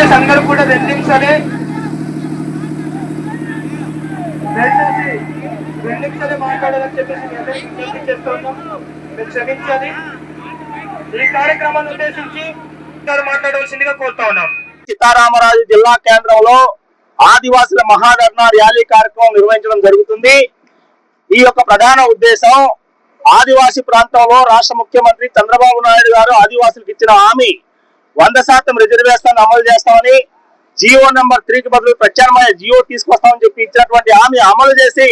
దయచేసి అందరూ కూడా 2 నిమిషాలే మాట్లాడాలని చెప్పేసి విజ్ఞప్తి చేస్తున్నాం. మీరు క్షమించాలి. ఈ కార్యక్రమాన్ని ఉద్దేశించి మాట్లాడవలసిందిగా కోరుతా ఉన్నాం. సీతారామరాజు జిల్లా కేంద్రంలో ఆదివాసుల మహాధర్నా ర్యాలీ కార్యక్రమం నిర్వహించడం జరుగుతుంది. ఈ యొక్క ప్రధాన ఉద్దేశం ఆదివాసీ ప్రాంతంలో రాష్ట్ర ముఖ్యమంత్రి చంద్రబాబు నాయుడు గారు ఆదివాసులకు ఇచ్చిన హామీ 100% రిజర్వేషన్ అమలు చేస్తామని, జియో నెంబర్ 3కి బదులు ప్రత్యామ్నాయ జియో తీసుకొస్తామని చెప్పి ఇచ్చినటువంటి హామీ అమలు చేసి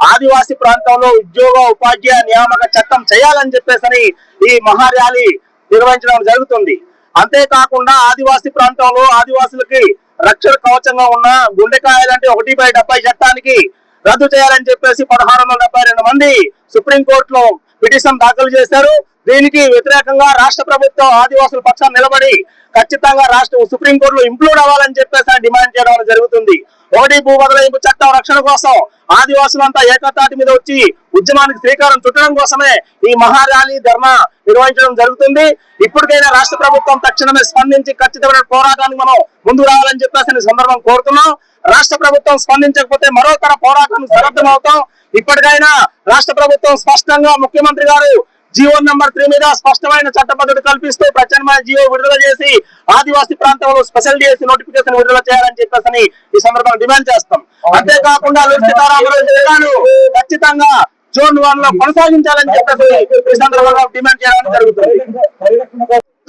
ఆదివాసీ ప్రాంతంలో ఉద్యోగ ఉపాధ్యాయ నియామక చట్టం చేయాలని చెప్పేసి ఈ మహా ర్యాలీ నిర్వహించడం జరుగుతుంది. అంతేకాకుండా ఆదివాసీ ప్రాంతంలో ఆదివాసులకి రక్షణ కవచంగా ఉన్న గుండెకాయలంటే 1/70 చట్టానికి రద్దు చేయాలని చెప్పేసి 1672 మంది సుప్రీంకోర్టులో పిటిషన్ దాఖలు చేశారు. దీనికి వ్యతిరేకంగా రాష్ట్ర ప్రభుత్వం ఆదివాసుల పక్షాన్ని నిలబడి ఖచ్చితంగా సుప్రీంకోర్టులో ఇంక్లూడ్ అవ్వాలని చెప్పేసి డిమాండ్ చేయడం జరుగుతుంది. 1 భూ బదలాయింపు చట్టం రక్షణ కోసం ఆదివాసులంతా ఏకతాటి మీద వచ్చి ఉద్యమానికి శ్రీకారం చుట్టడం కోసమే ఈ మహా ర్యాలీ ధర్నా నిర్వహించడం జరుగుతుంది. ఇప్పటికైనా రాష్ట్ర ప్రభుత్వం తక్షణమే స్పందించి ఖచ్చితమైన పోరాటానికి మనం ముందు రావాలని చెప్పేసి సందర్భం కోరుతున్నాం. రాష్ట్ర ప్రభుత్వం స్పందించకపోతే మరోతర పోరాటానికి సన్నద్ధమవుతాం. ఇప్పటికైనా రాష్ట్ర ప్రభుత్వం స్పష్టంగా ముఖ్యమంత్రి గారు జియో నెంబర్ 3 మీద స్పష్టమైన చట్టబద్ధత కల్పిస్తూ ప్రత్యామ్నాయ జియో విడుదల చేసి ఆదివాసీ ప్రాంతంలో స్పెషల్ డిఎస్సీ నోటిఫికేషన్ విడుదల చేయాలని చెప్పేసి ఈ సందర్భంగా డిమాండ్ చేస్తాం. అంతేకాకుండా సీతారామరాజు ఖచ్చితంగా జోన్ 1 లో కొనసాగించాలని చెప్పేసి ఈ సందర్భంగా డిమాండ్ చేయడానికి జరుగుతుంది.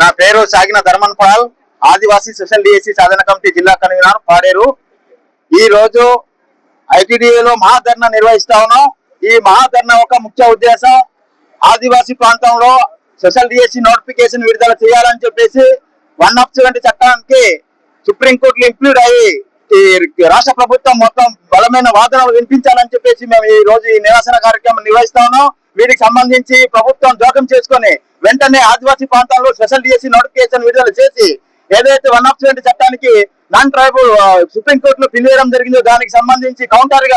నా పేరు సాగిన ధర్మన్ పాల్, ఆదివాసీ స్పెషల్ డిఎస్సీ సాధన కమిటీ జిల్లా కన్వీనర్ పాడేరు. ఈ రోజు ఐటీడీఏలో మహాధర్నా నిర్వహిస్తా ఉన్నాం. ఈ మహాధర్నా ఒక ముఖ్య ఉద్దేశం ఆదివాసీ ప్రాంతంలో స్పెషల్ డిఎస్సీ నోటిఫికేషన్ విడుదల చేయాలని చెప్పేసి 170 చట్టానికి సుప్రీంకోర్టులో ఇంక్లూడ్ అయ్యి రాష్ట్ర ప్రభుత్వం మొత్తం బలమైన వాదనలు వినిపించాలని చెప్పేసి మేము ఈ రోజు ఈ నిరసన కార్యక్రమం నిర్వహిస్తా ఉన్నాం. వీటికి సంబంధించి ప్రభుత్వం జోక్యం చేసుకుని వెంటనే ఆదివాసీ ప్రాంతంలో స్పెషల్ డిఎస్సీ నోటిఫికేషన్ విడుదల చేసి ఏదైతే 170 చట్టానికి నాన్ ట్రైబల్ సుప్రీంకోర్టులో పిలివేయడం జరిగిందో దానికి సంబంధించి కౌంటర్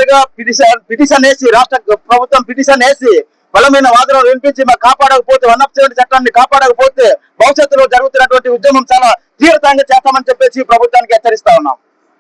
గా పిటిషన్ వేసి రాష్ట్ర ప్రభుత్వం పిటిషన్ వేసి బలమైన వాదనలు వినిపించి మాకు కాపాడకపోతే 170 చట్టాన్ని కాపాడకపోతే భవిష్యత్తులో జరుగుతున్నటువంటి ఉద్యమం చాలా తీవ్రంగా చేస్తామని చెప్పేసి ప్రభుత్వానికి హెచ్చరిస్తా ఉన్నాం.